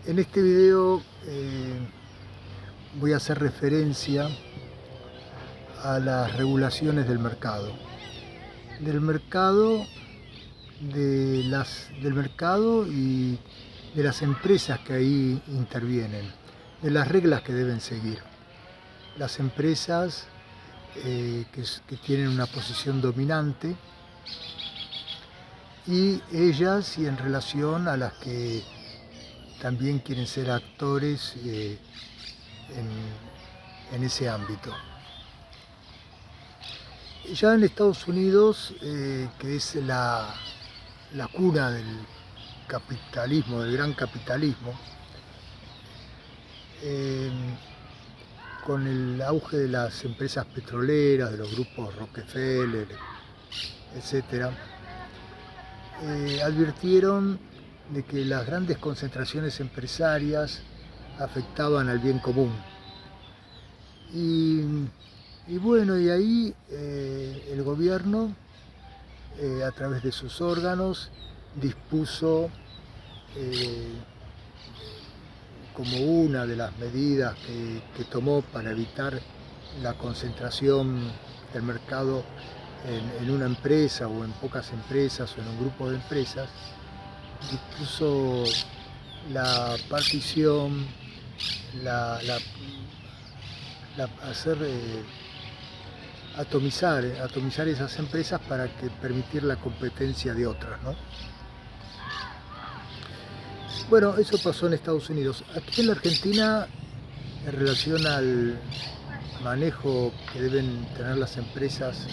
En este video voy a hacer referencia a las regulaciones del mercado. Del mercado y de las empresas que ahí intervienen, de las reglas que deben seguir. Las empresas que tienen una posición dominante y ellas y en relación a las que también quieren ser actores en ese ámbito. Ya en Estados Unidos, que es la cuna del capitalismo, del gran capitalismo, con el auge de las empresas petroleras, de los grupos Rockefeller, etc., advirtieron de que las grandes concentraciones empresarias afectaban al bien común. Y bueno, y ahí el gobierno, a través de sus órganos, dispuso como una de las medidas que tomó para evitar la concentración del mercado en una empresa o en pocas empresas o en un grupo de empresas, dispuso la partición, atomizar esas empresas para permitir la competencia de otras, ¿no? Bueno, eso pasó en Estados Unidos. Aquí en la Argentina, en relación al manejo que deben tener las empresas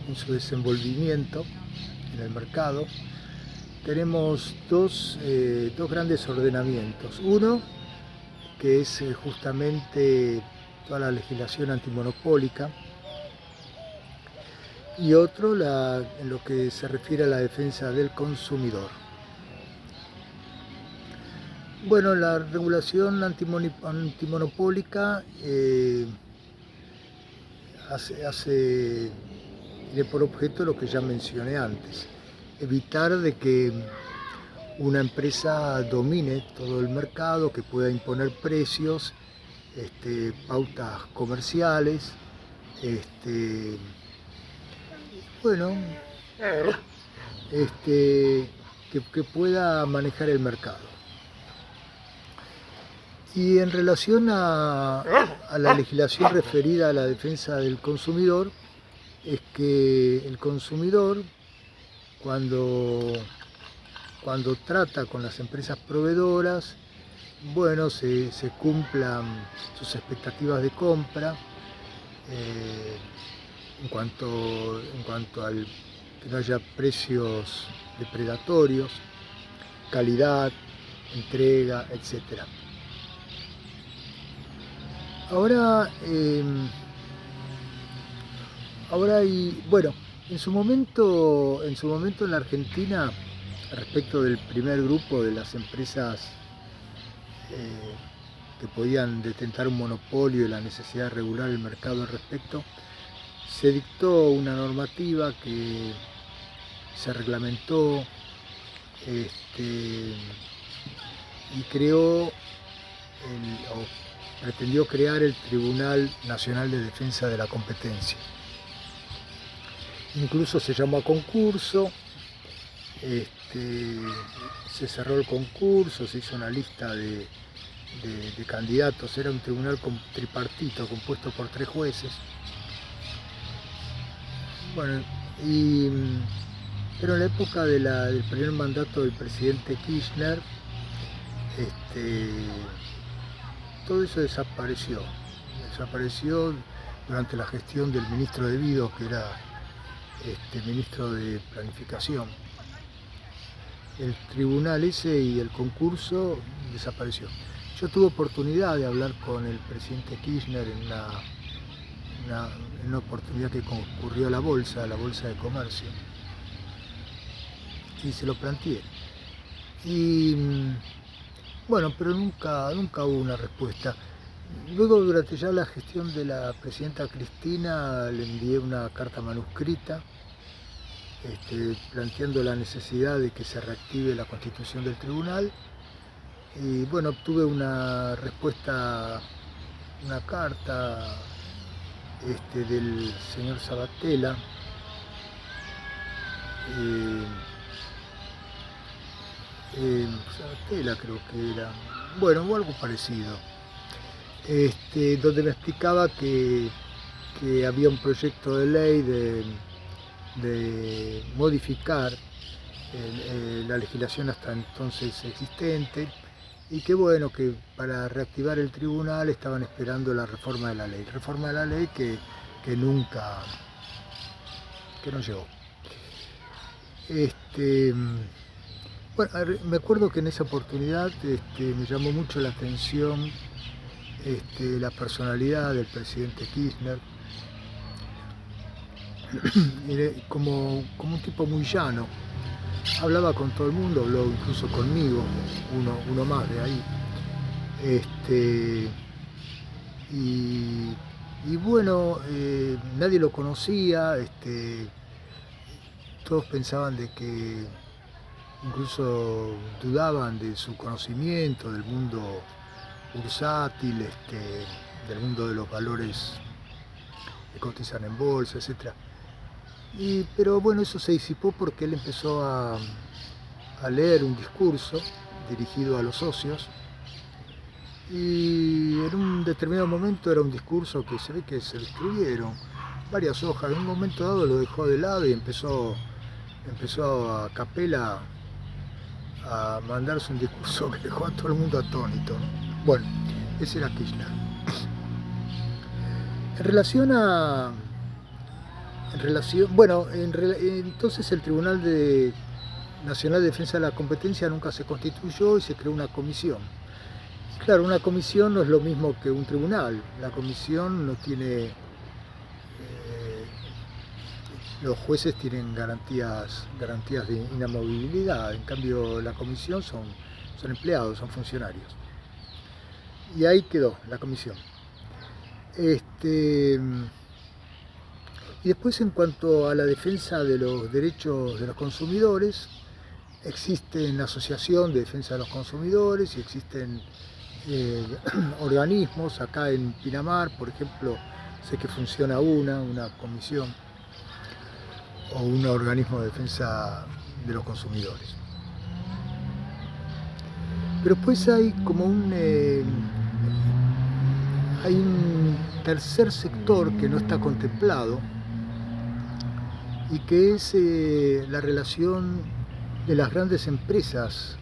en su desenvolvimiento en el mercado, tenemos dos grandes ordenamientos. Uno, que es justamente toda la legislación antimonopólica, y otro en lo que se refiere a la defensa del consumidor. Bueno, la regulación antimonopólica tiene por objeto lo que ya mencioné antes: evitar de que una empresa domine todo el mercado, que pueda imponer precios, pautas comerciales, que pueda manejar el mercado. Y en relación a la legislación referida a la defensa del consumidor, es que el consumidor, cuando trata con las empresas proveedoras, bueno, se cumplan sus expectativas de compra, en cuanto al que no haya precios depredatorios, calidad, entrega, etc. Ahora bueno, en su momento en la Argentina, respecto del primer grupo de las empresas que podían detentar un monopolio y la necesidad de regular el mercado al respecto, se dictó una normativa que se reglamentó y pretendió crear el Tribunal Nacional de Defensa de la Competencia. Incluso se llamó a concurso, se cerró el concurso, se hizo una lista de candidatos. Era un tribunal tripartito compuesto por 3 jueces. Bueno, pero en la época del primer mandato del presidente Kirchner, todo eso desapareció durante la gestión del ministro De Vido, que era ministro de Planificación. El tribunal ese y el concurso desapareció. Yo tuve oportunidad de hablar con el presidente Kirchner en una oportunidad que concurrió a la Bolsa de Comercio, y se lo planteé. Y bueno, pero nunca hubo una respuesta. Luego, durante ya la gestión de la presidenta Cristina, le envié una carta manuscrita planteando la necesidad de que se reactive la constitución del tribunal, Y bueno, obtuve una respuesta, una carta del señor Sabatella, eh, Sabatella creo que era, bueno, o algo parecido, donde me explicaba que había un proyecto de ley de modificar la legislación hasta entonces existente, y que bueno, que para reactivar el tribunal estaban esperando la reforma de la ley que nunca, que no llegó. Bueno, me acuerdo que en esa oportunidad me llamó mucho la atención la personalidad del presidente Kirchner, como un tipo muy llano. Hablaba con todo el mundo, habló incluso conmigo, uno más de ahí. Y bueno, nadie lo conocía, todos pensaban de que incluso dudaban de su conocimiento del mundo bursátil, del mundo de los valores que cotizan en bolsa, etc. Pero bueno, eso se disipó porque él empezó a leer un discurso dirigido a los socios, y en un determinado momento era un discurso que se ve que se le escribieron varias hojas. En un momento dado lo dejó de lado y empezó a capela a mandarse un discurso que dejó a todo el mundo atónito, ¿no? Bueno, ese era Kirchner. Entonces el Tribunal Nacional de Defensa de la Competencia nunca se constituyó y se creó una comisión. Claro, una comisión no es lo mismo que un tribunal. La comisión no tiene, los jueces tienen garantías de inamovibilidad, en cambio la comisión son empleados, son funcionarios. Y ahí quedó la comisión. Y después, en cuanto a la defensa de los derechos de los consumidores, existe la Asociación de Defensa de los Consumidores y existen organismos. Acá en Pinamar, por ejemplo, sé que funciona una comisión o un organismo de defensa de los consumidores. Pero después hay como un tercer sector que no está contemplado, y que es la relación de las grandes empresas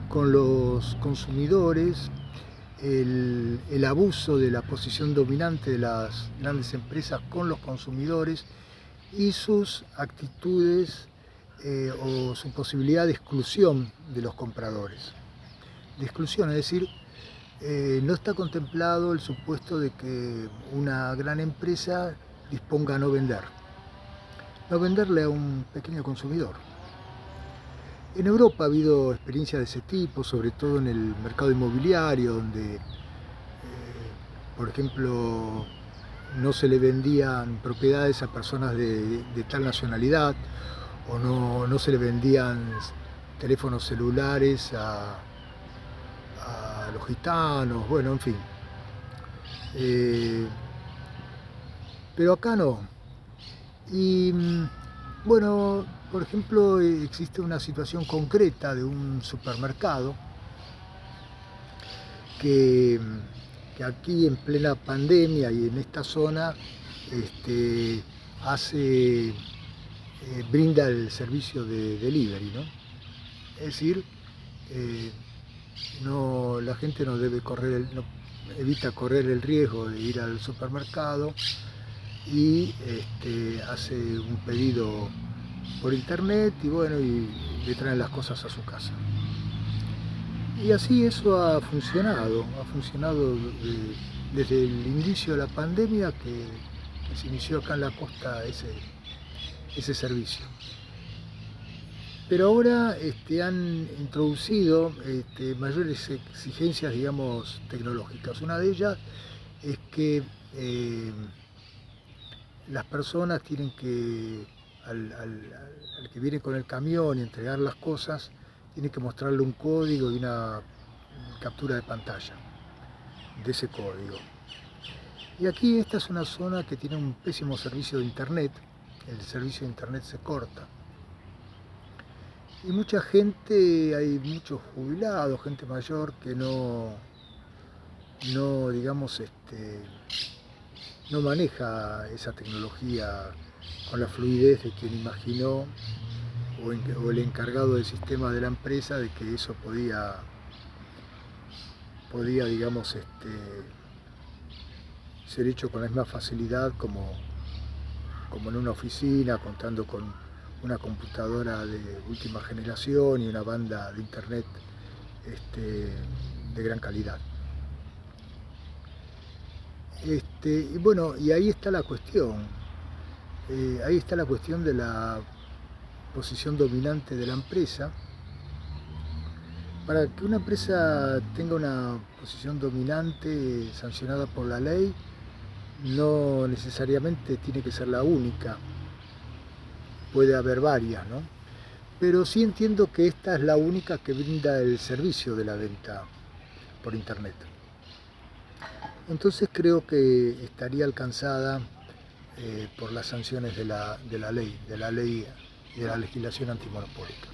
con los consumidores, el abuso de la posición dominante de las grandes empresas con los consumidores y sus actitudes o su posibilidad de exclusión de los compradores. De exclusión, es decir, no está contemplado el supuesto de que una gran empresa disponga a no venderle a un pequeño consumidor. En Europa ha habido experiencias de ese tipo, sobre todo en el mercado inmobiliario, donde, por ejemplo, no se le vendían propiedades a personas de tal nacionalidad, o no se le vendían teléfonos celulares a los gitanos, bueno, en fin. Pero acá no. Y bueno, por ejemplo, existe una situación concreta de un supermercado que aquí en plena pandemia y en esta zona brinda el servicio de delivery, ¿no? Es decir, la gente no debe evita correr el riesgo de ir al supermercado y hace un pedido por internet y bueno, y le traen las cosas a su casa. Y así eso ha funcionado desde el inicio de la pandemia que se inició acá en la costa ese servicio. Pero ahora han introducido mayores exigencias, digamos, tecnológicas. Una de ellas es que las personas tienen que, al que viene con el camión y entregar las cosas, tiene que mostrarle un código y una captura de pantalla de ese código. Y aquí esta es una zona que tiene un pésimo servicio de internet, el servicio de internet se corta. Y mucha gente, hay muchos jubilados, gente mayor que no digamos, no maneja esa tecnología con la fluidez de quien imaginó o el encargado del sistema de la empresa de que eso podía digamos, ser hecho con la misma facilidad como en una oficina, contando con una computadora de última generación y una banda de internet de gran calidad. Y bueno, y ahí está la cuestión. Ahí está la cuestión de la posición dominante de la empresa. Para que una empresa tenga una posición dominante sancionada por la ley, no necesariamente tiene que ser la única, puede haber varias, ¿no? Pero sí entiendo que esta es la única que brinda el servicio de la venta por internet. Entonces creo que estaría alcanzada por las sanciones de la ley y de la legislación antimonopólica.